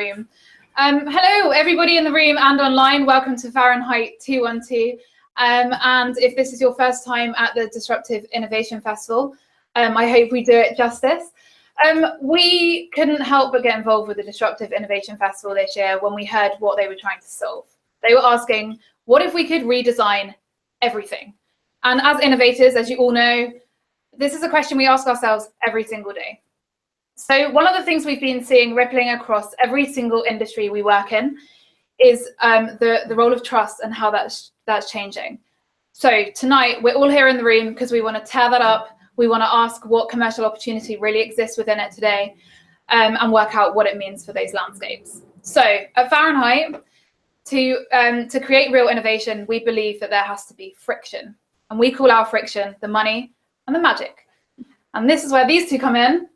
room. Hello, everybody in the room and online. Welcome to Fahrenheit 212. And if this is your first time at the Disruptive Innovation Festival, I hope we do it justice. We couldn't help but get involved with the Disruptive Innovation Festival this year when we heard what they were trying to solve. They were asking, what if we could redesign everything? And as innovators, as you all know, this is a question we ask ourselves every single day. So one of the things we've been seeing rippling across every single industry we work in is the role of trust and how that's changing. So tonight, we're all here in the room because we want to tear that up. We want to ask what commercial opportunity really exists within it today, and work out what it means for those landscapes. So at Fahrenheit, to create real innovation, we believe that there has to be friction. And we call our friction the money and the magic. And this is where these two come in.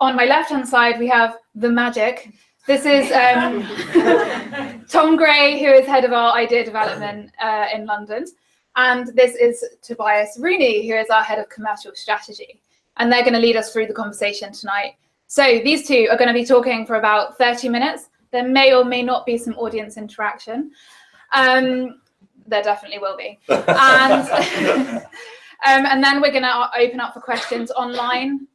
On my left-hand side, we have the magic. This is Tom Gray, who is head of our idea development in London. And this is Tobias Rooney, who is our head of commercial strategy. And they're going to lead us through the conversation tonight. So these two are going to be talking for about 30 minutes. There may or may not be some audience interaction. There definitely will be. And then we're going to open up for questions online.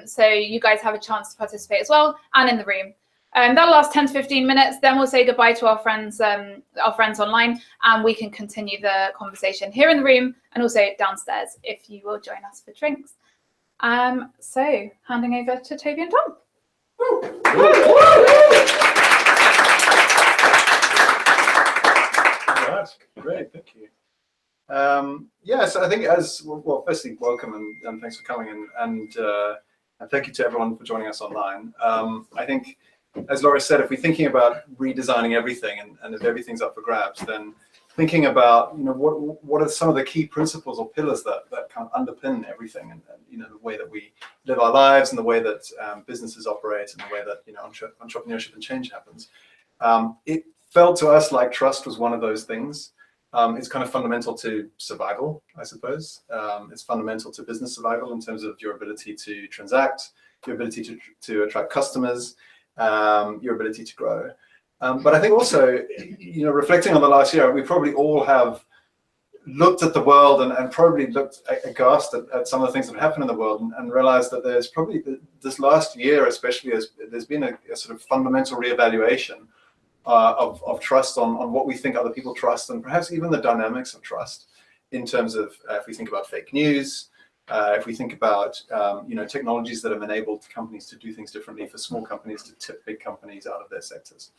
So you guys have a chance to participate as well, and in the room. That'll last 10 to 15 minutes. Then we'll say goodbye to our friends online, and we can continue the conversation here in the room and also downstairs if you will join us for drinks. So handing over to Toby and Tom. All right, great, thank you. Yes, I think well, firstly, welcome and thanks for coming, and thank you to everyone for joining us online. I think, as Laura said, if we're thinking about redesigning everything and if everything's up for grabs, then thinking about what are some of the key principles or pillars that kind of underpin everything, and the way that we live our lives and the way that businesses operate and the way that entrepreneurship and change happens. It felt to us like trust was one of those things. It's kind of fundamental to survival, I suppose. It's fundamental to business survival in terms of your ability to transact, your ability to attract customers, your ability to grow. But I think also, reflecting on the last year, we probably all have looked at the world and probably looked aghast at some of the things that have happened in the world and realized that there's probably this last year, especially, there's been a sort of fundamental reevaluation of trust on what we think other people trust, and perhaps even the dynamics of trust in terms of if we think about fake news, if we think about technologies that have enabled companies to do things differently, for small companies to tip big companies out of their sectors.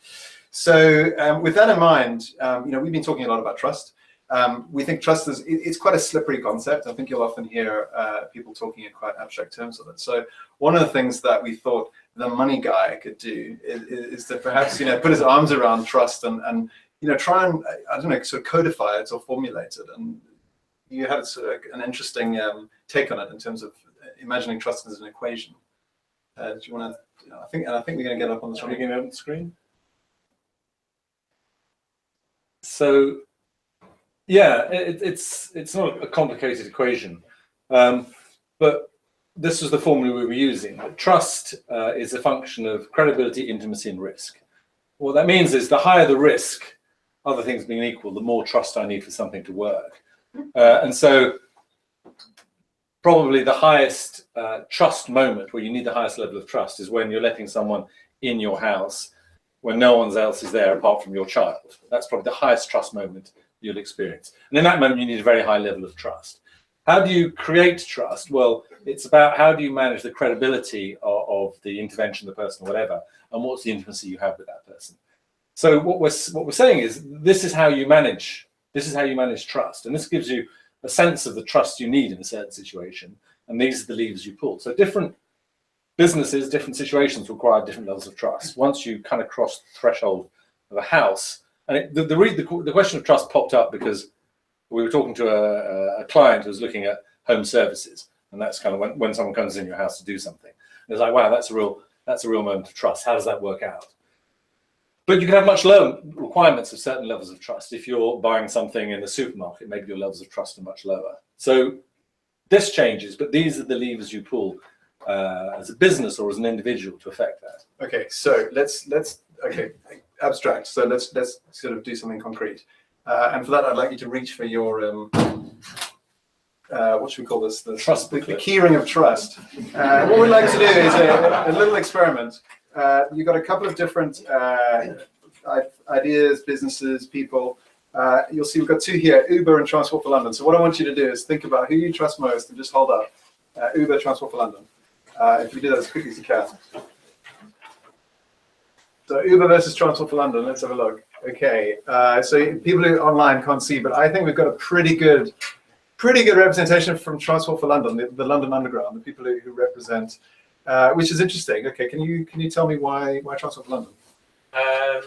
So with that in mind, we've been talking a lot about trust. We think trust it's quite a slippery concept. I think you'll often hear people talking in quite abstract terms of it. So one of the things that we thought the money guy could do is to perhaps put his arms around trust and try and sort of codify it or formulate it. And you had sort of an interesting take on it in terms of imagining trust as an equation. Do you want to? I think we're going to get up on the screen. Up on the screen. So yeah, it's not a complicated equation, but this was the formula we were using. Trust is a function of credibility, intimacy, and risk. What that means is the higher the risk, other things being equal, the more trust I need for something to work. And so probably the highest trust moment, where you need the highest level of trust, is when you're letting someone in your house when no one else is there apart from your child. That's probably the highest trust moment you'll experience. And in that moment, you need a very high level of trust. How do you create trust? Well, it's about how do you manage the credibility of the intervention, the person, or whatever, and what's the intimacy you have with that person. So what we're saying is this is how you manage trust, and this gives you a sense of the trust you need in a certain situation, and these are the levers you pull. So different businesses, different situations require different levels of trust. Once you kind of cross the threshold of a house, and the question of trust popped up because we were talking to a client who was looking at home services, and that's kind of when someone comes in your house to do something. And it's like, wow, that's a real moment of trust. How does that work out? But you can have much lower requirements of certain levels of trust. If you're buying something in the supermarket, maybe your levels of trust are much lower. So this changes, but these are the levers you pull as a business or as an individual to affect that. Okay, so let's okay, abstract. So let's sort of do something concrete. And for that, I'd like you to reach for your what should we call this? The keyring of trust. What we'd like to do is a little experiment. You've got a couple of different ideas, businesses, people. You'll see we've got two here, Uber and Transport for London. So what I want you to do is think about who you trust most and just hold up Uber, Transport for London. If you do that as quickly as you can. So Uber versus Transport for London, let's have a look. Okay, so people who online can't see, but I think we've got a pretty good representation from Transport for London, the London Underground, the people who represent, which is interesting. Okay, can you tell me why Transport for London? I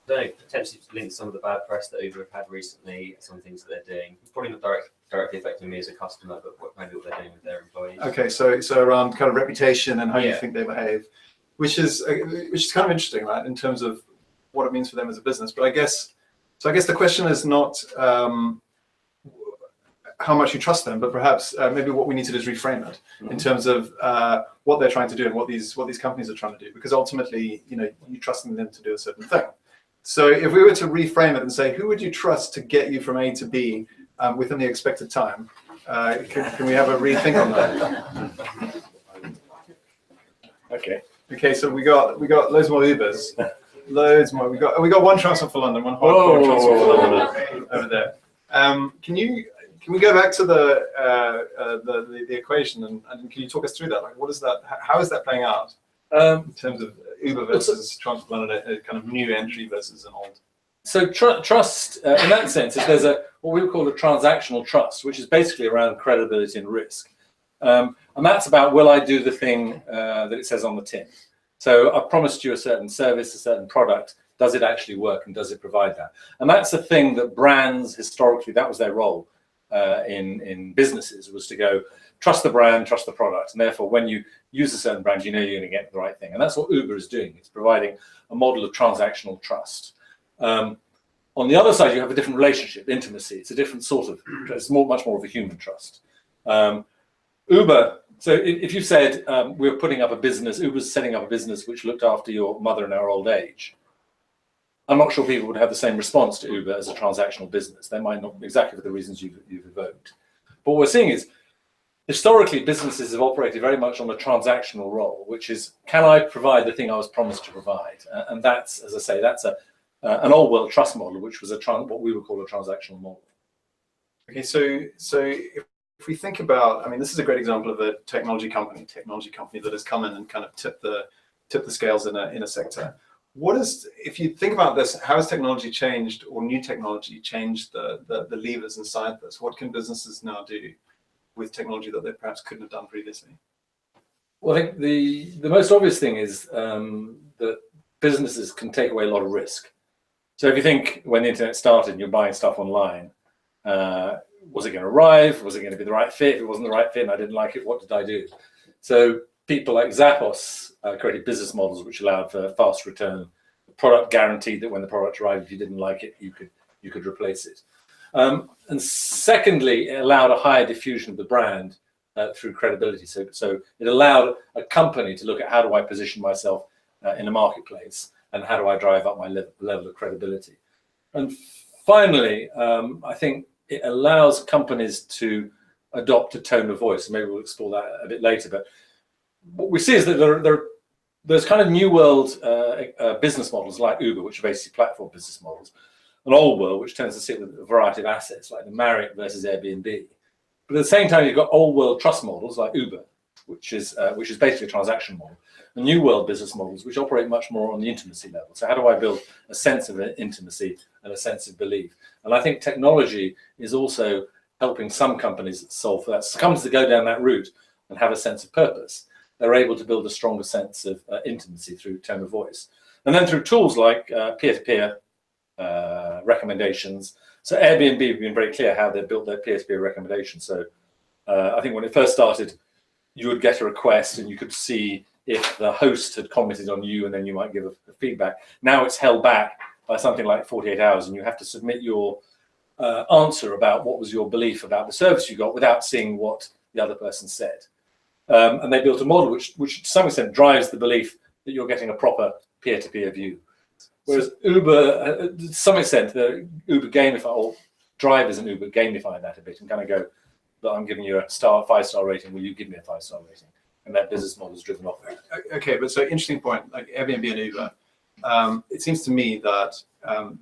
don't know, potentially to link some of the bad press that Uber have had recently, some things that they're doing. Probably not directly affecting me as a customer, but maybe what they're doing with their employees. Okay, so around kind of reputation and how you think they behave, which is kind of interesting, right, in terms of what it means for them as a business. But I guess the question is not how much you trust them, but perhaps maybe what we need to do is reframe it in terms of what they're trying to do and what these companies are trying to do, because ultimately, you trusting them to do a certain thing. So if we were to reframe it and say, who would you trust to get you from A to B within the expected time? Can we have a rethink on that? Okay. So we got loads more Ubers, loads more. We got one Transport for London, one hardcore Transport for London over there. Can we go back to the equation and can you talk us through that? Like, what is that? How is that playing out in terms of Uber versus Transport for London, a kind of new entry versus an old? So trust, in that sense, if there's what we would call a transactional trust, which is basically around credibility and risk. And that's about, will I do the thing that it says on the tin? So I've promised you a certain service, a certain product. Does it actually work and does it provide that? And that's the thing that brands, historically, that was their role in businesses, was to go, trust the brand, trust the product. And therefore, when you use a certain brand, you know you're going to get the right thing. And that's what Uber is doing. It's providing a model of transactional trust. On the other side, you have a different relationship, intimacy. It's a different sort of, it's much more of a human trust. Uber, so if you said we're putting up a business, Uber's setting up a business which looked after your mother in her old age, I'm not sure people would have the same response to Uber as a transactional business. They might not, exactly for the reasons you've evoked. But what we're seeing is, historically, businesses have operated very much on a transactional role, which is, can I provide the thing I was promised to provide? And that's, as I say, that's an old world trust model, which was what we would call a transactional model. Okay, so if we think about, I mean, this is a great example of a technology company that has come in and kind of tipped the scales in a sector. If you think about this, how has technology changed, or new technology changed the levers inside this? What can businesses now do with technology that they perhaps couldn't have done previously? Well, I think the most obvious thing is that businesses can take away a lot of risk. So if you think when the internet started and you're buying stuff online, was it going to arrive? Was it going to be the right fit? If it wasn't the right fit and I didn't like it, what did I do? So people like Zappos created business models which allowed for fast return, product guaranteed that when the product arrived, if you didn't like it, you could replace it. And secondly, it allowed a higher diffusion of the brand through credibility. So it allowed a company to look at, how do I position myself in a marketplace, and how do I drive up my level of credibility? And finally, I think it allows companies to adopt a tone of voice. Maybe we'll explore that a bit later. But what we see is that there's kind of new world business models like Uber, which are basically platform business models, an old world which tends to sit with a variety of assets like the Marriott versus Airbnb. But at the same time, you've got old world trust models like Uber, which is basically a transaction model, and new world business models which operate much more on the intimacy level. So how do I build a sense of intimacy and a sense of belief? And I think technology is also helping some companies solve for that. So companies that go down that route and have a sense of purpose, they're able to build a stronger sense of intimacy through tone of voice. And then through tools like peer-to-peer recommendations. So Airbnb have been very clear how they built their peer-to-peer recommendations. So I think when it first started, you would get a request and you could see if the host had commented on you, and then you might give a feedback. Now it's held back by something like 48 hours, and you have to submit your answer about what was your belief about the service you got without seeing what the other person said. And they built a model which to some extent drives the belief that you're getting a proper peer-to-peer view. Whereas Uber, to some extent, the Uber gamify, or drivers and Uber gamify that a bit and kind of go, "But I'm giving you a 5-star rating. Will you give me a 5-star rating?" And that business model is driven off that. Okay, but so interesting point, like Airbnb and Uber. It seems to me that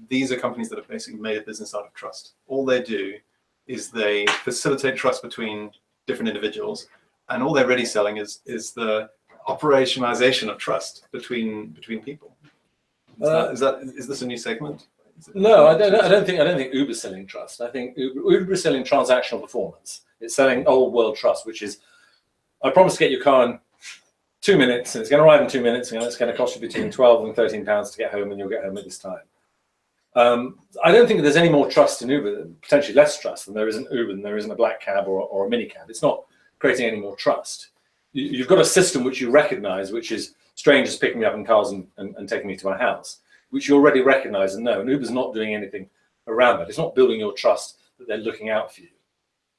these are companies that have basically made a business out of trust. All they do is they facilitate trust between different individuals, and all they're really selling is the operationalization of trust between people. Is this a new segment? No, I don't think Uber's selling trust. I think Uber is selling transactional performance. It's selling old world trust, which is, I promise to get your car in 2 minutes, and it's going to arrive in 2 minutes, and it's going to cost you between £12 and £13 to get home, and you'll get home at this time. I don't think there's any more trust in Uber, potentially less trust than there is in Uber, than there is in a black cab or a mini cab. It's not creating any more trust. You've got a system which you recognize, which is strangers picking me up in cars and taking me to my house, which you already recognize and know. And Uber's not doing anything around that. It's not building your trust that they're looking out for you.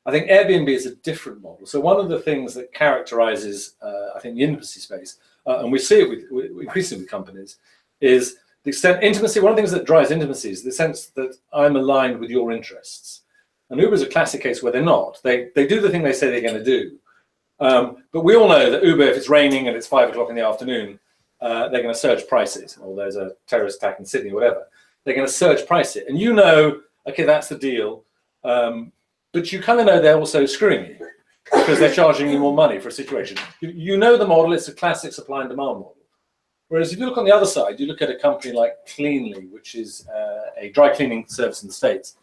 I think Airbnb is a different model. So one of the things that characterizes, I think, the intimacy space, and we see it with increasingly with companies, is the extent intimacy. One of the things that drives intimacy is the sense that I'm aligned with your interests. And Uber is a classic case where they're not. They do the thing they say they're going to do. But we all know that Uber, if it's raining and it's 5 o'clock in the afternoon, they're going to surge prices, or there's a terrorist attack in Sydney, or whatever. They're going to surge price it. And you know, okay, that's the deal. But you kind of know they're also screwing you because they're charging you more money for a situation. You know the model, it's a classic supply and demand model. Whereas if you look on the other side, you look at a company like Cleanly, which is a dry cleaning service in the States,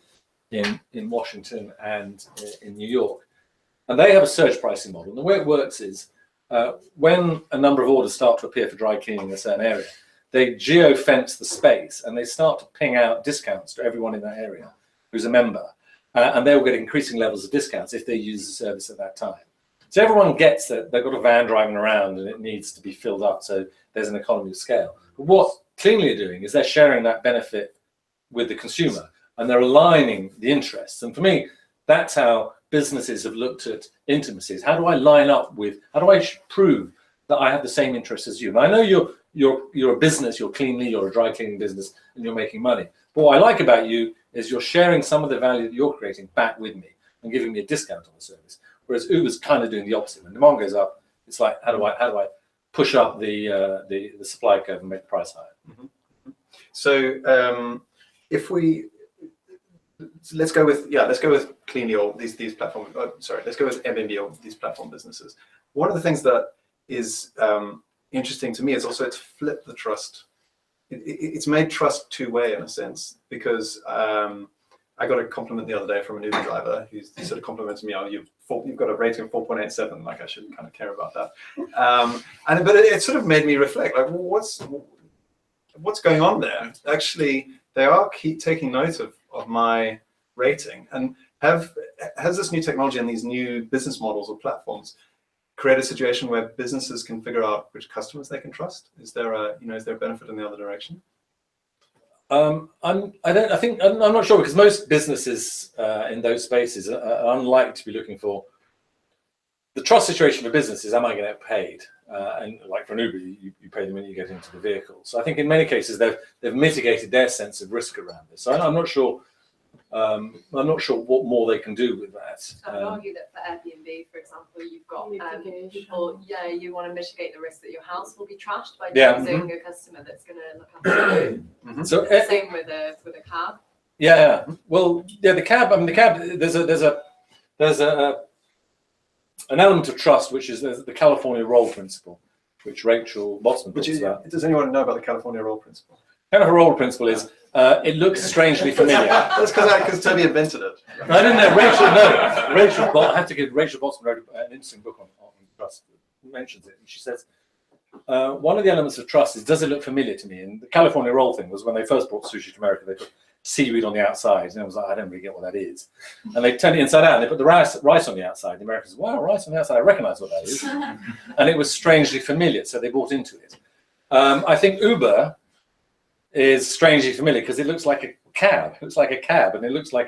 in Washington and in New York. And they have a surge pricing model. And the way it works is when a number of orders start to appear for dry cleaning in a certain area, they geo-fence the space and they start to ping out discounts to everyone in that area who's a member. And they will get increasing levels of discounts if they use the service at that time. So everyone gets that they've got a van driving around and it needs to be filled up, so there's an economy of scale. But what Cleanly are doing is they're sharing that benefit with the consumer and they're aligning the interests. And for me, that's how businesses have looked at intimacies. How do I line up with, how do I prove that I have the same interests as you? And I know you're a business, you're Cleanly, you're a dry cleaning business, and you're making money. But what I like about you is you're sharing some of the value that you're creating back with me and giving me a discount on the service. Whereas Uber's kind of doing the opposite. When demand goes up, it's like, how do I push up the supply curve and make the price higher? Mm-hmm. So let's go with Cleanly or these platform. Let's go with Airbnb or these platform businesses. One of the things that is interesting to me is also to flip the trust. It's made trust two-way in a sense, because I got a compliment the other day from an Uber driver who sort of complimented me, "Oh, you've got a rating of 4.87, like I shouldn't kind of care about that." But it sort of made me reflect, like, well, what's going on there? Actually, they are taking note of my rating, and has this new technology and these new business models or platforms create a situation where businesses can figure out which customers they can trust? Is there a benefit in the other direction? I'm not sure, because most businesses in those spaces are unlikely to be looking for the trust situation for businesses. Am I going to get paid? And like for an Uber, you pay the minute you get into the vehicle. So I think in many cases they've mitigated their sense of risk around this. So I'm not sure. I'm not sure what more they can do with that. I would argue that for Airbnb, for example, you've got people. Yeah, you want to mitigate the risk that your house will be trashed by choosing a customer that's going to look after you. Mm-hmm. So same with a cab. Yeah. Well, yeah, the cab. I mean, the cab. There's an element of trust, which is the California roll principle, which Rachel Botsman talks about. Does anyone know about the California roll principle? California roll principle is it looks strangely familiar. That's because Toby invented it. No, I didn't know. Rachel. I have to give Rachel Botsman wrote an interesting book on trust. Mentions it, and she says one of the elements of trust is, does it look familiar to me? And the California roll thing was when they first brought sushi to America, they put seaweed on the outside, and I was like, I don't really get what that is. And they turned it inside out, and they put the rice on the outside. The Americans, wow, rice on the outside, I recognize what that is. And it was strangely familiar, so they bought into it. I think Uber is strangely familiar because it looks like a cab. It looks like a cab, and it looks like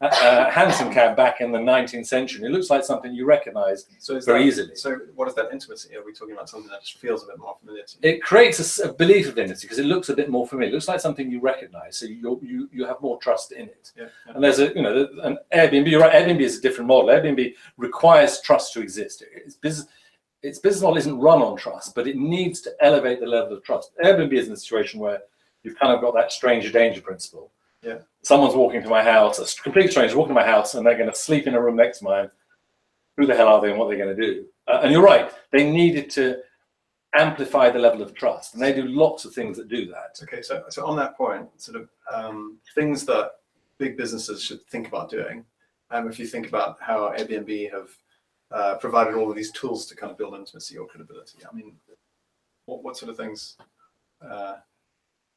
hansom cab back in the 19th century. It looks like something you recognise very easily. So what is that intimacy? Are we talking about something that just feels a bit more familiar to you? It creates a belief of intimacy because it looks a bit more familiar. It looks like something you recognise, so you have more trust in it. Yeah. And there's an Airbnb. You're right. Airbnb is a different model. Airbnb requires trust to exist. Its business model isn't run on trust, but it needs to elevate the level of trust. Airbnb is in a situation where you've kind of got that stranger danger principle. Yeah. Someone's walking to my house, a complete stranger walking to my house, and they're going to sleep in a room next to mine. Who the hell are they and what are they going to do? And you're right, they needed to amplify the level of trust, and they do lots of things that do that. Okay, so on that point, sort of things that big businesses should think about doing, if you think about how Airbnb have provided all of these tools to kind of build intimacy or credibility, I mean, what sort of things,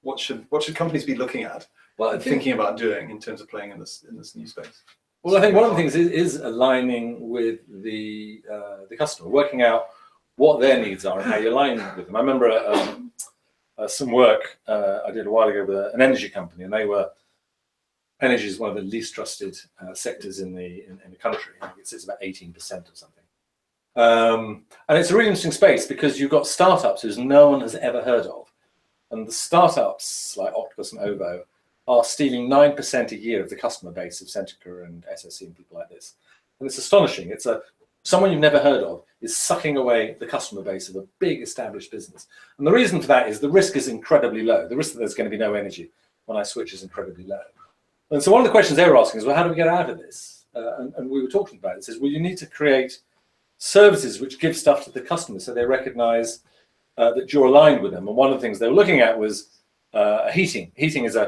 what should companies be looking at? Well, thinking about doing in terms of playing in this new space. Well, I think one of the things is aligning with the customer, working out what their needs are and how you align with them. I remember some work I did a while ago with an energy company, and energy is one of the least trusted sectors in the country. I think it sits about 18% or something. And it's a really interesting space because you've got startups who no one has ever heard of, and the startups like Octopus and Ovo are stealing 9% a year of the customer base of Centrica and SSE and people like this. And it's astonishing. It's someone you've never heard of is sucking away the customer base of a big established business. And the reason for that is the risk is incredibly low. The risk that there's going to be no energy when I switch is incredibly low. And so one of the questions they were asking is, well, how do we get out of this? And we were talking about it. It says, well, you need to create services which give stuff to the customer so they recognize that you're aligned with them. And one of the things they were looking at was heating. Heating is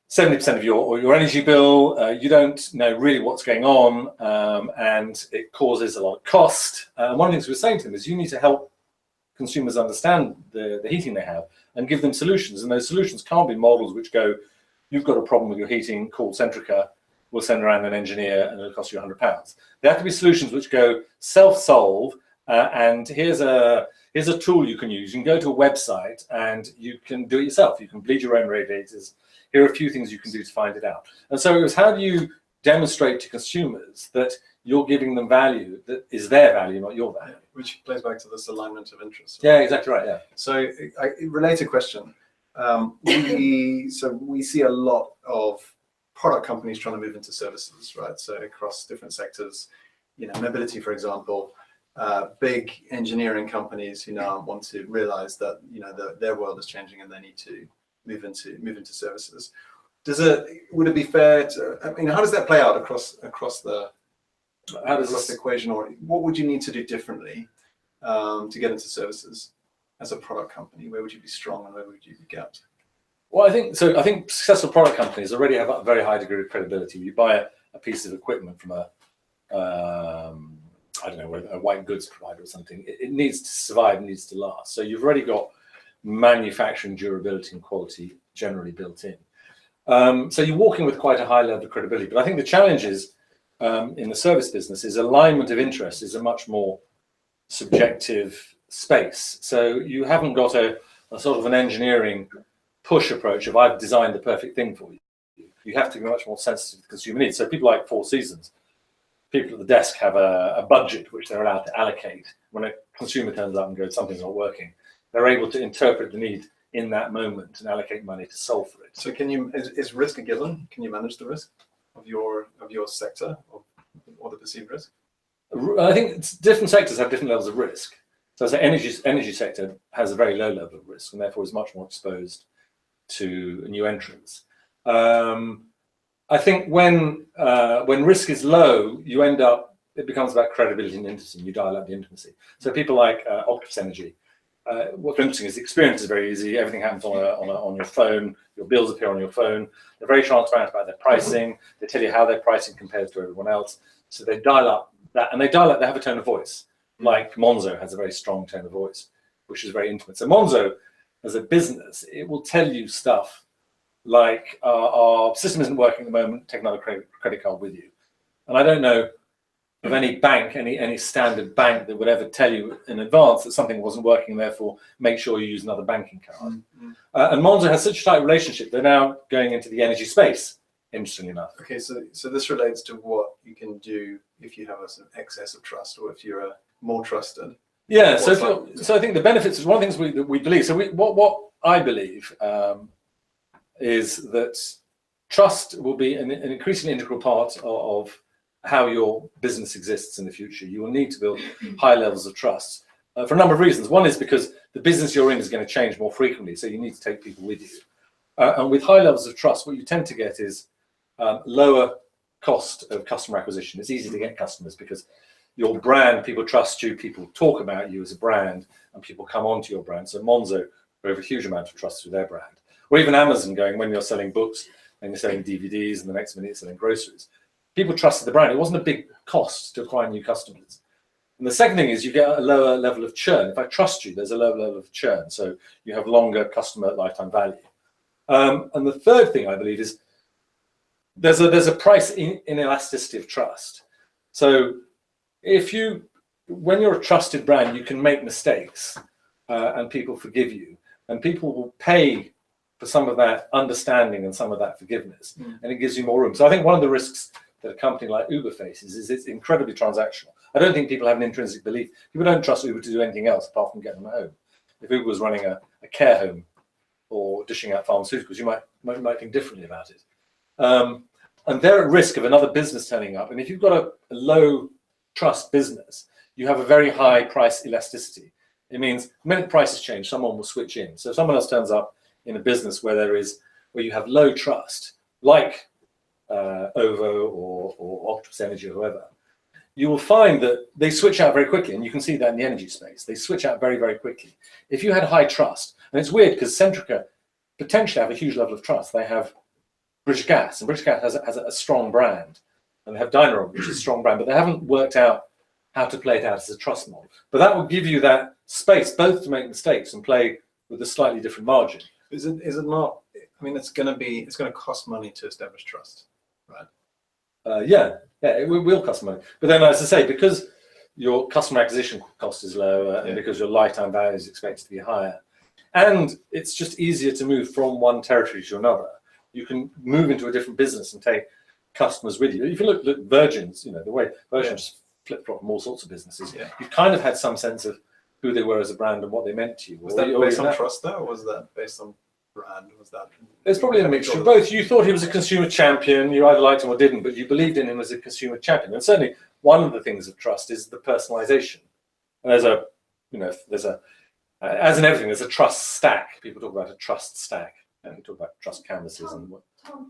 70% of your energy bill. You don't know really what's going on, and it causes a lot of cost. One of the things we were saying to them is you need to help consumers understand the heating they have and give them solutions. And those solutions can't be models which go, you've got a problem with your heating, call Centrica, we'll send around an engineer and it'll cost you £100. They have to be solutions which go self-solve, and here's a tool you can use. You can go to a website and you can do it yourself. You can bleed your own radiators. Here are a few things you can do to find it out. And so it was, how do you demonstrate to consumers that you're giving them value that is their value, not your value? Which plays back to this alignment of interest. Yeah, exactly right. Yeah. So related question. We see a lot of product companies trying to move into services, right? So across different sectors, mobility, for example, big engineering companies who now want to realize that their world is changing and they need to move into services. Would it be fair to? I mean, how does that play out across the equation, or what would you need to do differently to get into services as a product company? Where would you be strong and where would you be gapped? Well, I think successful product companies already have a very high degree of credibility. You buy a piece of equipment from a white goods provider or something, it needs to survive, it needs to last. So you've already got manufacturing durability and quality generally built in. So you're walking with quite a high level of credibility. But I think the challenge is in the service business is alignment of interest is a much more subjective space. So you haven't got a sort of an engineering push approach of I've designed the perfect thing for you. You have to be much more sensitive to consumer needs. So people like Four Seasons, people at the desk have a budget which they're allowed to allocate. When a consumer turns up and goes, something's not working, they're able to interpret the need in that moment and allocate money to solve for it. So is risk a given? Can you manage the risk of your sector or the perceived risk? I think different sectors have different levels of risk. So the energy sector has a very low level of risk and therefore is much more exposed to new entrants. I think when risk is low, it becomes about credibility and intimacy. You dial up the intimacy. So people like Octopus Energy. What's interesting is the experience is very easy. Everything happens on your phone. Your bills appear on your phone. They're very transparent about their pricing. They tell you how their pricing compares to everyone else. So they dial up that, and they have a tone of voice. Like Monzo has a very strong tone of voice, which is very intimate. So Monzo, as a business, it will tell you stuff like our system isn't working at the moment. Take another credit card with you. And I don't know of any bank, any standard bank that would ever tell you in advance that something wasn't working, therefore make sure you use another banking card. And Monzo has such a tight relationship, they're now going into the energy space interestingly enough. Okay, so this relates to what you can do if you have a sort of excess of trust, or if you're more trusted. Yeah, so I think the benefits is one of the things that we believe. So what I believe is that trust will be an increasingly integral part of how your business exists in the future. You will need to build high levels of trust for a number of reasons. One is because the business you're in is going to change more frequently, so you need to take people with you. And with high levels of trust, what you tend to get is lower cost of customer acquisition. It's easy to get customers because your brand, people trust you, people talk about you as a brand, and people come onto your brand. So Monzo have a huge amount of trust through their brand. Or even Amazon going, when you're selling books and you're selling DVDs and the next minute you're selling groceries. People trusted the brand. It wasn't a big cost to acquire new customers. And the second thing is you get a lower level of churn. If I trust you, there's a lower level of churn. So you have longer customer lifetime value. And the third thing I believe is there's a price in elasticity of trust. So when you're a trusted brand, you can make mistakes and people forgive you, and people will pay for some of that understanding and some of that forgiveness, and it gives you more room. So I think one of the risks that a company like Uber faces is it's incredibly transactional. I don't think people have an intrinsic belief. People don't trust Uber to do anything else apart from get them home. If Uber was running a care home or dishing out pharmaceuticals, you might think differently about it. And they're at risk of another business turning up. And if you've got a low trust business, you have a very high price elasticity. It means the minute prices change, someone will switch in. So if someone else turns up in a business where you have low trust, like OVO or Octopus Energy or whoever, you will find that they switch out very quickly, and you can see that in the energy space. They switch out very, very quickly. If you had high trust, and it's weird because Centrica potentially have a huge level of trust. They have British Gas, and British Gas has a strong brand, and they have Dynaron, which is a strong brand, but they haven't worked out how to play it out as a trust model. But that will give you that space both to make mistakes and play with a slightly different margin. Is it not? I mean, it's going to cost money to establish trust, right? Yeah, it will cost money. But then, as I say, because your customer acquisition cost is lower, and because your lifetime value is expected to be higher, and it's just easier to move from one territory to another. You can move into a different business and take customers with you. If you look at Virgin's, the way Virgin just flip-flop from all sorts of businesses, you kind of had some sense of who they were as a brand and what they meant to you. Was that based on trust, though, or was that based on brand? Was that? There's probably a mixture of both. You thought he was a consumer champion. You either liked him or didn't, but you believed in him as a consumer champion. And certainly, one of the things of trust is the personalization. And as in everything, there's a trust stack. People talk about a trust stack, and we talk about trust canvases and what.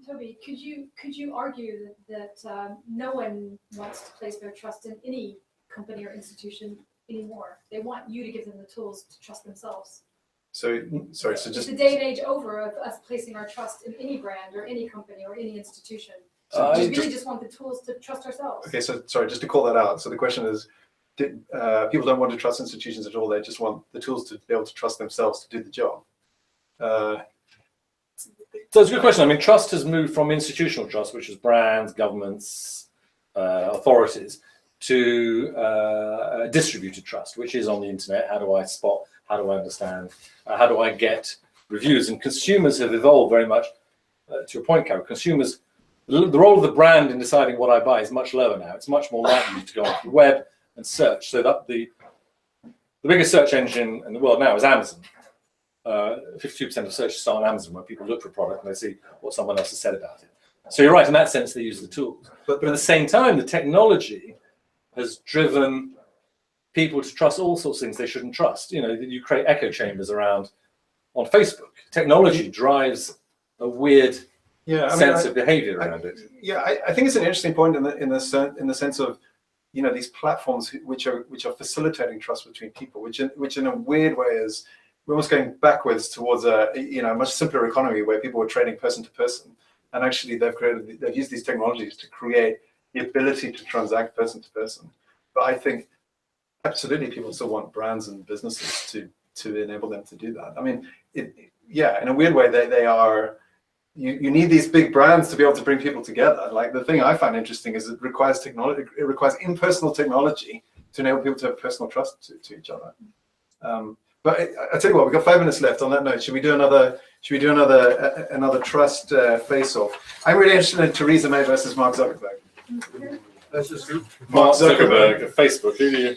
Toby, could you argue that no one wants to place their trust in any company or institution anymore? They want you to give them the tools to trust themselves. So just it's the day and age over of us placing our trust in any brand or any company or any institution. We really just want the tools to trust ourselves. Okay, so sorry, just to call that out. So the question is, people don't want to trust institutions at all. They just want the tools to be able to trust themselves to do the job. So it's a good question. I mean, trust has moved from institutional trust, which is brands, governments, authorities, to distributed trust, which is on the internet. How do I spot? How do I understand? How do I get reviews? And consumers have evolved very much. To your point, Carol, consumers, the role of the brand in deciding what I buy is much lower now. It's much more likely to go on the web and search. So that the biggest search engine in the world now is Amazon. 52% of searches start on Amazon, where people look for a product and they see what someone else has said about it. So you're right, in that sense, they use the tools. But at the same time, the technology has driven people to trust all sorts of things they shouldn't trust. You create echo chambers around on Facebook. Technology drives a weird sense of behavior around it. Yeah, I think it's an interesting point in the sense of, these platforms which are facilitating trust between people, which in a weird way is we're almost going backwards towards a much simpler economy where people were trading person to person, and actually they've used these technologies to create the ability to transact person to person. But I think absolutely people still want brands and businesses to enable them to do that. I mean, in a weird way they are. You need these big brands to be able to bring people together. Like the thing I find interesting is it requires technology. It requires impersonal technology to enable people to have personal trust to each other. But I tell you what, we've got 5 minutes left. On that note, should we do another? Should we do another trust face-off? I'm really interested in Theresa May versus Mark Zuckerberg. That's just Mark Zuckerberg of Facebook. Who do you?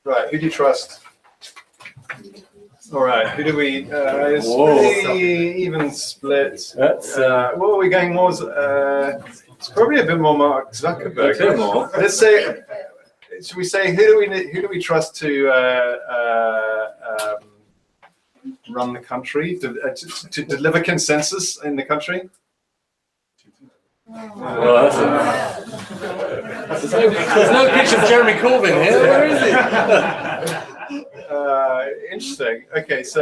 Right, who do you trust? All right, who do we? It's pretty even split. That's What are we going more? It's probably a bit more Mark Zuckerberg. A bit more. Let's say. Should we say who do we trust to run the country, to deliver consensus in the country? Well, there's no picture of Jeremy Corbyn here. Where is he? Interesting. Okay, so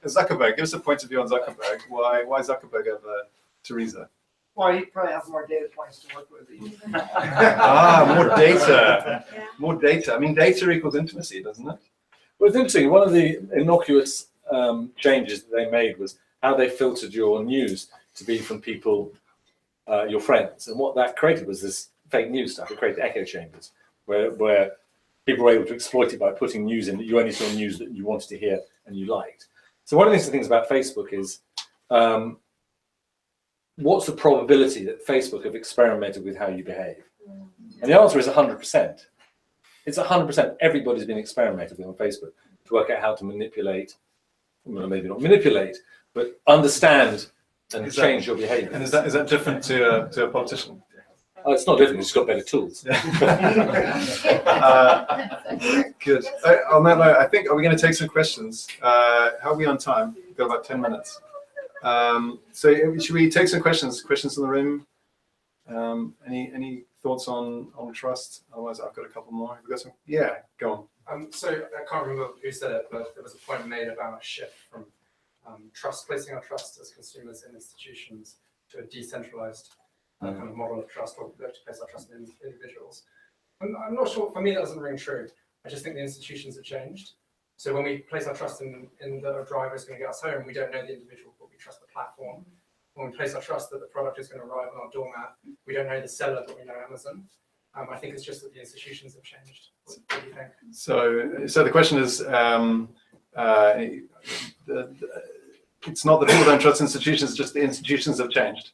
Zuckerberg. Give us a point of view on Zuckerberg. Why Zuckerberg over Theresa? Well, you probably have more data points to work with. More data. More data. I mean, data equals intimacy, doesn't it? Well, it's interesting. One of the innocuous changes that they made was how they filtered your news to be from people, your friends. And what that created was this fake news stuff. It created echo chambers where people were able to exploit it by putting news in that you only saw news that you wanted to hear and you liked. So one of the things about Facebook is, what's the probability that Facebook have experimented with how you behave? And the answer is 100%. It's 100%. Everybody's been experimented with on Facebook to work out how to manipulate, well, maybe not manipulate, but understand and change your behavior. And is that different to a politician? Oh, it's not different. It's just got better tools. Good. On that note, I think, are we going to take some questions? How are we on time? We've got about 10 minutes. So should we take some questions? Questions in the room? Any thoughts on trust? Otherwise, I've got a couple more. Have we got some? Yeah, go on. So I can't remember who said it, but there was a point made about a shift from placing our trust as consumers in institutions to a decentralized kind of model of trust, or to place our trust in individuals. I'm not sure. For me, that doesn't ring true. I just think the institutions have changed. So when we place our trust in that a driver is going to get us home, we don't know the individual, but we trust the platform. When we place our trust that the product is going to arrive on our doormat, we don't know the seller, but we know Amazon. I think it's just that the institutions have changed. What do you think? So the question is, it's not that people don't trust institutions, it's just the institutions have changed.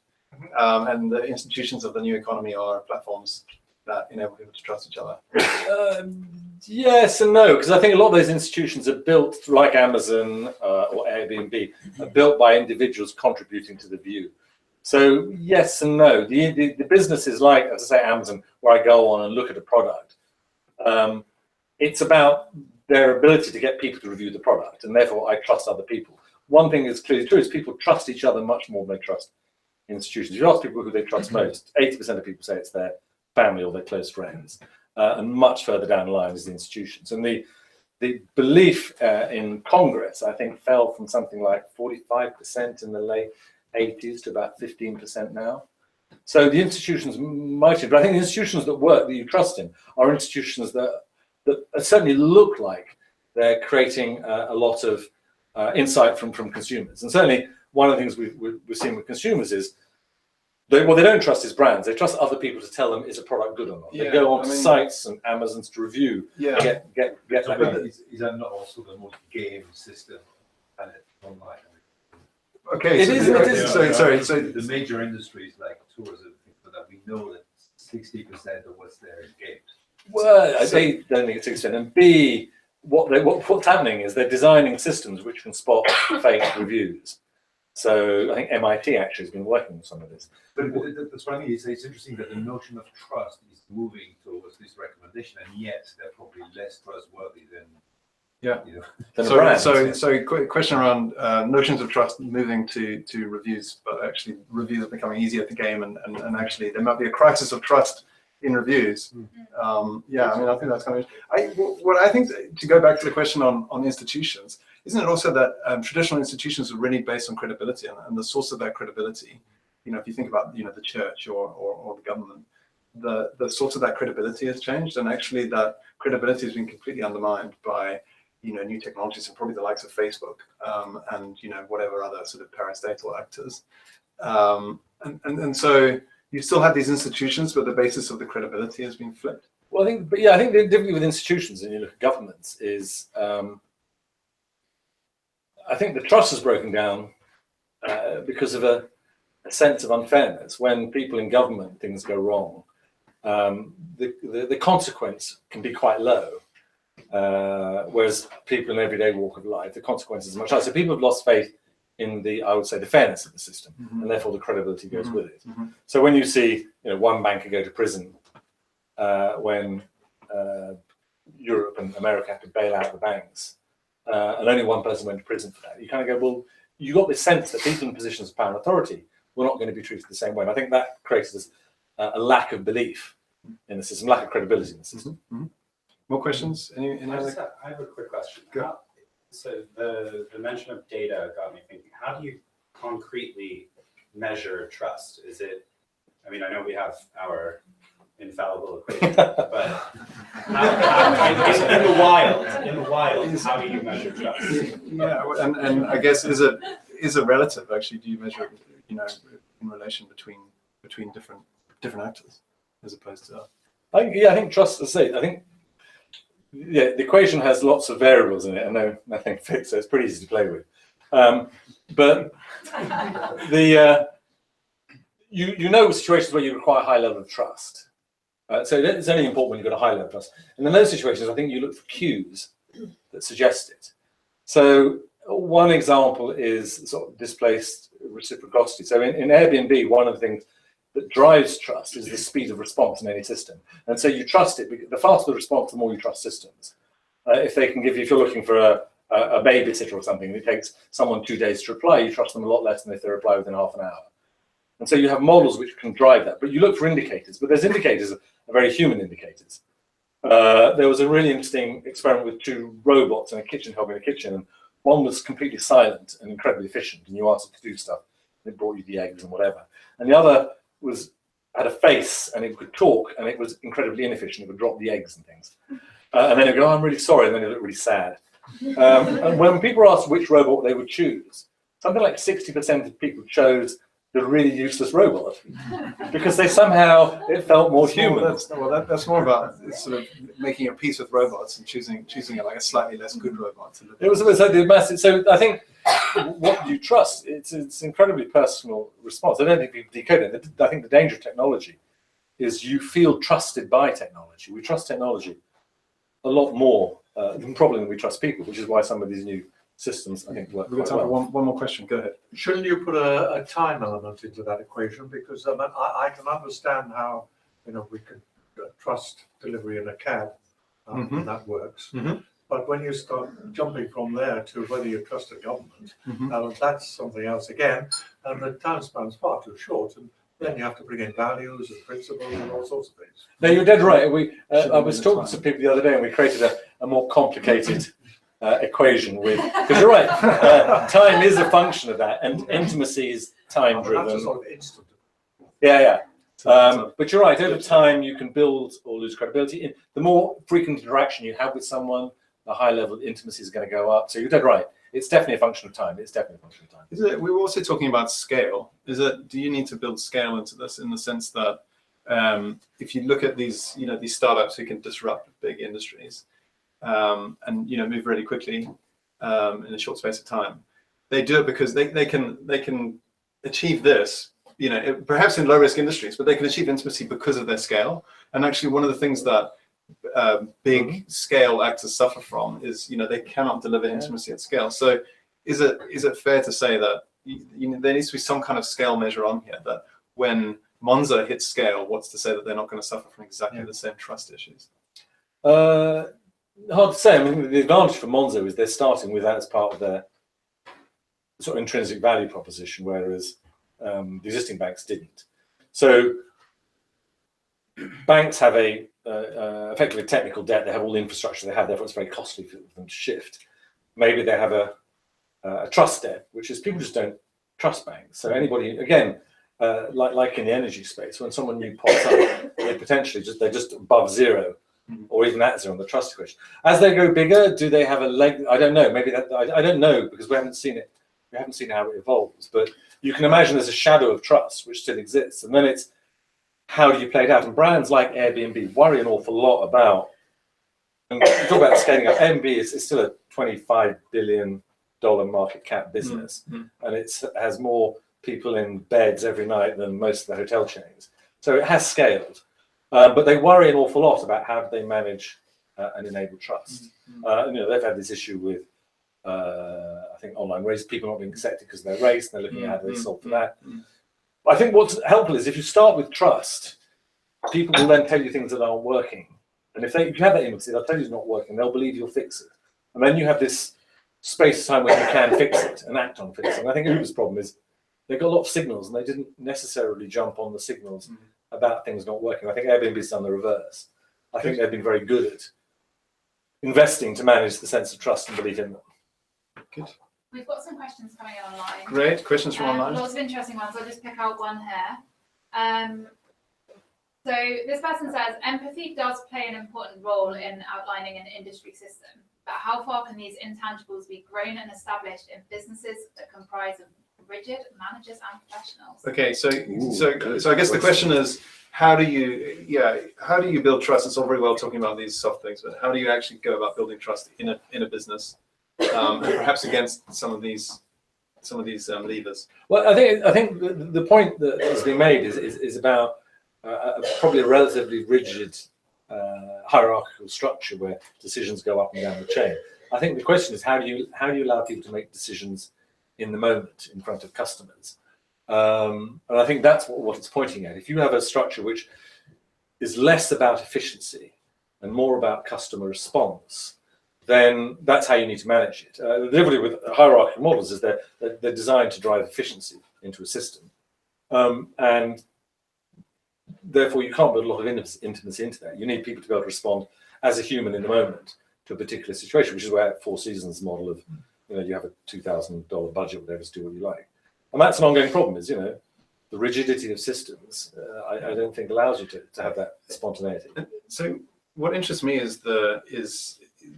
And the institutions of the new economy are platforms that enable people to trust each other. Yes and no, because I think a lot of those institutions are built, like Amazon or Airbnb, are built by individuals contributing to the view. So yes and no. The businesses like, as I say, Amazon, where I go on and look at a product, it's about their ability to get people to review the product, and therefore I trust other people. One thing that's clearly true is people trust each other much more than they trust institutions. If you ask people who they trust most, 80% of people say it's their family or their close friends, and much further down the line is the institutions. And the belief in Congress, I think, fell from something like 45% in the late 80s to about 15% now. So the institutions might have, but I think the institutions that work, that you trust in, are institutions that certainly look like they're creating a lot of insight from consumers. And certainly one of the things we're seeing with consumers is, what they don't trust is brands. They trust other people to tell them is a product good or not. They go on to sites and Amazons to review. Get that. Is that not also the multi-game system and online? Okay, it is. So the major industries like tourism, that we know that 60% of what's there is games. Well, they don't think it's 60%. And B, what's happening is they're designing systems which can spot fake reviews. So I think MIT actually has been working on some of this. But that's what I mean. It's interesting that the notion of trust is moving towards this recommendation, and yet they're probably less trustworthy than So question around notions of trust moving to reviews, but actually reviews are becoming easier to game, and actually there might be a crisis of trust in reviews. Yeah, I mean, I think that's kind of what I think. To go back to the question on institutions, isn't it also that traditional institutions are really based on credibility, and the source of that credibility, if you think about the church or the government, the source of that credibility has changed, and actually that credibility has been completely undermined by new technologies, and probably the likes of Facebook and whatever other sort of parastatal actors, and so you still have these institutions, but the basis of the credibility has been flipped. Well, I think the difficulty with institutions, and you look at governments, is I think the trust has broken down because of a sense of unfairness. When people in government, things go wrong, the consequence can be quite low, whereas people in everyday walk of life, the consequences are much higher. So people have lost faith in I would say, the fairness of the system, and therefore the credibility goes with it. So when you see, one banker go to prison when Europe and America had to bail out the banks, and only one person went to prison for that, you kind of go, well, you got this sense that people in positions of power and authority were not going to be treated the same way. And I think that creates a lack of belief in the system, lack of credibility in the system. More questions? Any I have a quick question. So the mention of data got me thinking, how do you concretely measure trust? Is it, I mean, I know we have our infallible equation, but in the wild, how do you measure trust? Yeah, and I guess is a relative actually. Do you measure it, in relation between different actors as opposed to? I think trust. The equation has lots of variables in it, and nothing fixed, so it's pretty easy to play with. But you know situations where you require a high level of trust. So it's only important when you've got a high level of trust. And in those situations, I think you look for cues that suggest it. So one example is sort of displaced reciprocity. So in Airbnb, one of the things that drives trust is the speed of response in any system. And so you trust it. The faster the response, the more you trust systems. If they can give you, if you're looking for a babysitter or something, and it takes someone 2 days to reply, you trust them a lot less than if they reply within half an hour. And so you have models which can drive that, but you look for indicators. But those indicators are very human indicators. There was a really interesting experiment with 2 robots in a kitchen helping in a kitchen, and one was completely silent and incredibly efficient, and you asked it to do stuff, and it brought you the eggs and whatever. And the other had a face, and it could talk, and it was incredibly inefficient. It would drop the eggs and things. And then it would go, oh, I'm really sorry, and then it looked really sad. And when people were asked which robot they would choose, something like 60% of people chose the really useless robot because it felt more human. That's more about sort of making a peace with robots and choosing like a slightly less good robot to live. It was like the massive. So I think what you trust, it's incredibly personal response. I don't think people decode it. I think the danger of technology is you feel trusted by technology. We trust technology a lot more than we trust people, which is why some of these new systems, I think, work We've got quite time well. for one more question. Go ahead. Shouldn't you put a time element into that equation? Because I can understand how we can trust delivery in a cab, and that works. But when you start jumping from there to whether you trust a government, that's something else again. And the time span's far too short. And then you have to bring in values and principles and all sorts of things. No, you're dead right. I was talking to people the other day, and we created a more complicated equation because you're right. Time is a function of that, and intimacy is time-driven. That's a sort of instant. Yeah. But you're right. Over time, you can build or lose credibility. The more frequent interaction you have with someone, the higher level of intimacy is going to go up. So you're dead right. It's definitely a function of time. It's definitely a function of time. We were also talking about scale. Do you need to build scale into this in the sense that if you look at these startups who can disrupt big industries and move really quickly in a short space of time, they do it because they can achieve this. Perhaps in low risk industries, but they can achieve intimacy because of their scale. And actually, one of the things that big scale actors suffer from is they cannot deliver intimacy at scale. So is it fair to say that there needs to be some kind of scale measure on here, that when Monzo hits scale, what's to say that they're not going to suffer from exactly the same trust issues? Hard to say. I mean, the advantage for Monzo is they're starting with that as part of their sort of intrinsic value proposition, whereas the existing banks didn't. So banks have effectively technical debt. They have all the infrastructure they have, therefore it's very costly for them to shift. Maybe they have a trust debt, which is people just don't trust banks. So anybody, again, like in the energy space, when someone new pops up, they're just above zero, or even at zero on the trust equation. As they go bigger, do they have a leg? I don't know. Maybe I don't know, because we haven't seen it. We haven't seen how it evolves. But you can imagine there's a shadow of trust which still exists, and then it's how do you play it out? And brands like Airbnb worry an awful lot about, and we talk about scaling up. Airbnb is still a $25 billion market cap business, and it has more people in beds every night than most of the hotel chains. So it has scaled, but they worry an awful lot about how do they manage and enable trust. They've had this issue with, I think, online race, people not being accepted because of their race, and they're looking at how do they solve for that. I think what's helpful is if you start with trust, people will then tell you things that aren't working. And if you have that intimacy, they'll tell you it's not working, they'll believe you'll fix it. And then you have this space of time where you can fix it and act on fixing it. I think Uber's problem is they got a lot of signals and they didn't necessarily jump on the signals about things not working. I think Airbnb's done the reverse. I think they've been very good at investing to manage the sense of trust and belief in them. Good. We've got some questions coming in online. Great. Questions from online? Lots of interesting ones. I'll just pick out one here. So this person says, empathy does play an important role in outlining an industry system, but how far can these intangibles be grown and established in businesses that comprise of rigid managers and professionals? Okay, so I guess the question is, how do you build trust? It's all very well talking about these soft things, but how do you actually go about building trust in a business, and perhaps against some of these levers? Well, I think the point that has been made is about probably a relatively rigid hierarchical structure where decisions go up and down the chain. I think the question is how do you allow people to make decisions in the moment in front of customers? And I think that's what it's pointing at. If you have a structure which is less about efficiency and more about customer response, then that's how you need to manage it. The difficulty with hierarchical models is they're designed to drive efficiency into a system. And therefore, you can't build a lot of intimacy into that. You need people to be able to respond as a human in the moment to a particular situation, which is where Four Seasons model of, you have a $2,000 budget, whatever, to do what you like. And that's an ongoing problem, is, the rigidity of systems, I don't think allows you to have that spontaneity. So what interests me is the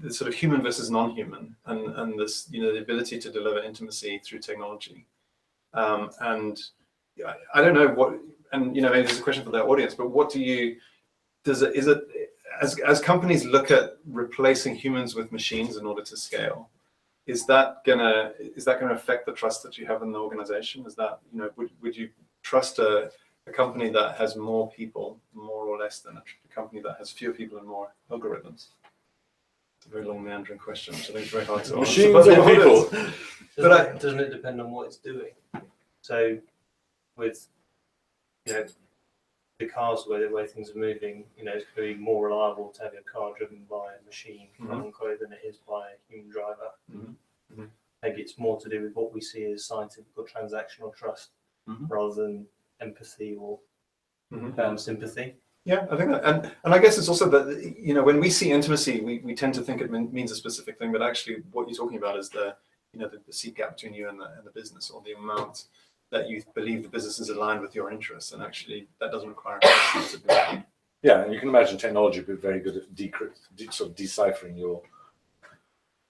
sort of human versus non-human, and this, the ability to deliver intimacy through technology. And I don't know what, and maybe there's a question for the audience, but what as companies look at replacing humans with machines in order to scale, is that gonna affect the trust that you have in the organization? Is that, would you trust a company that has more people, more or less, than a company that has fewer people and more algorithms? It's a very long meandering question, which I think is very hard to answer. Machines or people? Doesn't it depend on what it's doing? So with the cars where things are moving, it's going to be more reliable to have your car driven by a machine, than it is by a human driver. I think it's more to do with what we see as scientific or transactional trust, rather than empathy or sympathy. Yeah, I think that, and I guess it's also that when we see intimacy, we tend to think it means a specific thing, but actually what you're talking about is the seat gap between you and the business, or the amount that you believe the business is aligned with your interests, and actually that doesn't require a Yeah, and you can imagine technology would be very good at sort of deciphering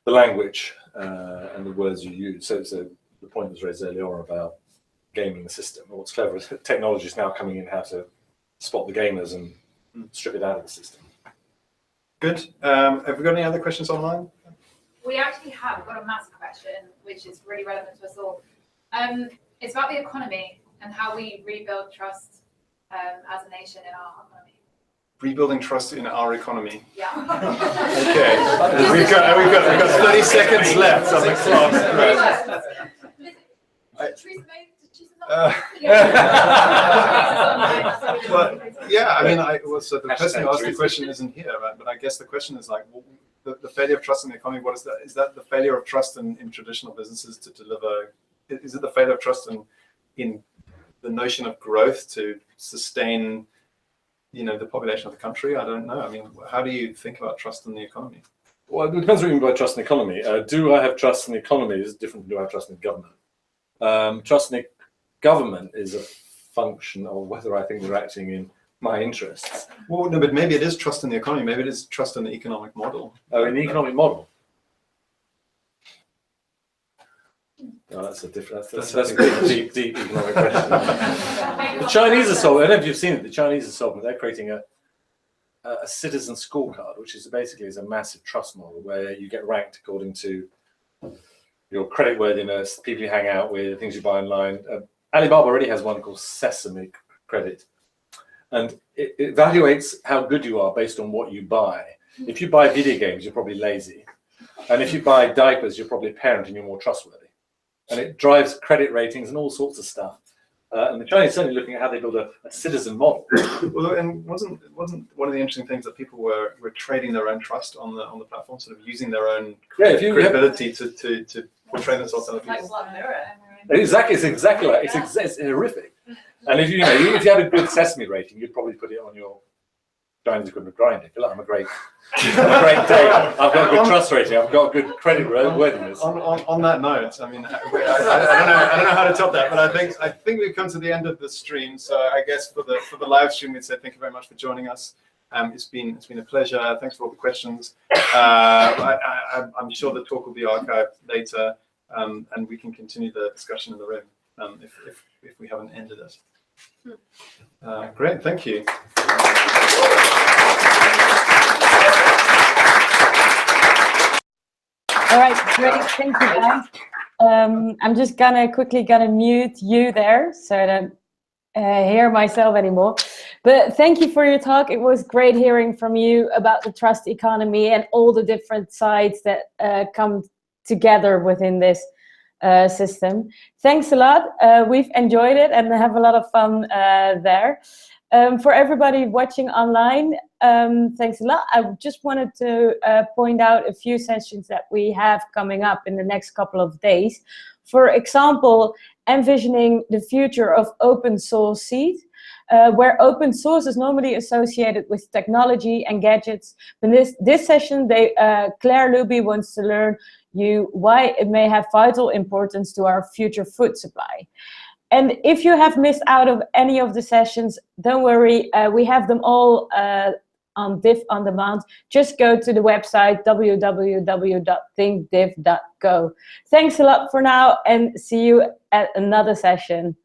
the language and the words you use. So the point was raised earlier on about gaming the system. What's clever is that technology is now coming in how to spot the gamers and strip it out of the system. Good. Have we got any other questions online? We actually have got a massive question, which is really relevant to us all. It's about the economy and how we rebuild trust as a nation in our economy. Rebuilding trust in our economy. Yeah. Okay. We've got 30 seconds left on the clock. But yeah, I mean, so the person who asked the question isn't here, right? But I guess the question is like, the failure of trust in the economy. What is that? Is that the failure of trust in traditional businesses to deliver? Is it the failure of trust in the notion of growth to sustain, the population of the country? I don't know. I mean, how do you think about trust in the economy? Well, it depends what you mean by trust in the economy. Do I have trust in the economy is different from do I have trust in the government. Trust in the government is a function of whether I think they're acting in my interests. Well, no, but maybe it is trust in the economy. Maybe it is trust in the economic model. Oh, in the economic model. Oh, that's a different. That's a deep economic question. The Chinese are solving. I don't know if you've seen it. The Chinese are solving. They're creating a citizen scorecard, which is basically a massive trust model where you get ranked according to your creditworthiness, people you hang out with, things you buy online. Alibaba already has one called Sesame Credit, and it evaluates how good you are based on what you buy. If you buy video games, you're probably lazy, and if you buy diapers, you're probably a parent and you're more trustworthy. And it drives credit ratings and all sorts of stuff. And the Chinese are certainly looking at how they build a citizen model. Well, and wasn't one of the interesting things that people were trading their own trust on the platform, sort of using their own credibility to portray themselves to other people. Like Black Mirror. Exactly, it's exactly like it's horrific. And if you had a good Sesame rating, you'd probably put it on your Chinese equivalent of grinding. If you like, I'm a great date. I've got a good trust rating. I've got good credit worthiness. On that note, I mean, I don't know how to top that, but I think we've come to the end of the stream. So I guess for the live stream, we'd say thank you very much for joining us. It's been a pleasure. Thanks for all the questions. I'm sure the talk will be archived later, and we can continue the discussion in the room if we haven't ended it. Great, thank you. All right, great, thank you guys. I'm just quickly gonna mute you there so I don't hear myself anymore. But thank you for your talk. It was great hearing from you about the trust economy and all the different sides that come together within this system. Thanks a lot. We've enjoyed it and have a lot of fun there. For everybody watching online, thanks a lot. I just wanted to point out a few sessions that we have coming up in the next couple of days. For example, envisioning the future of open source seed, where open source is normally associated with technology and gadgets. In this session, Claire Luby wants to learn why it may have vital importance to our future food supply. And if you have missed out of any of the sessions, don't worry, we have them all on DIF on demand. Just go to the website www.thinkdiff.co. Thanks a lot for now and see you at another session.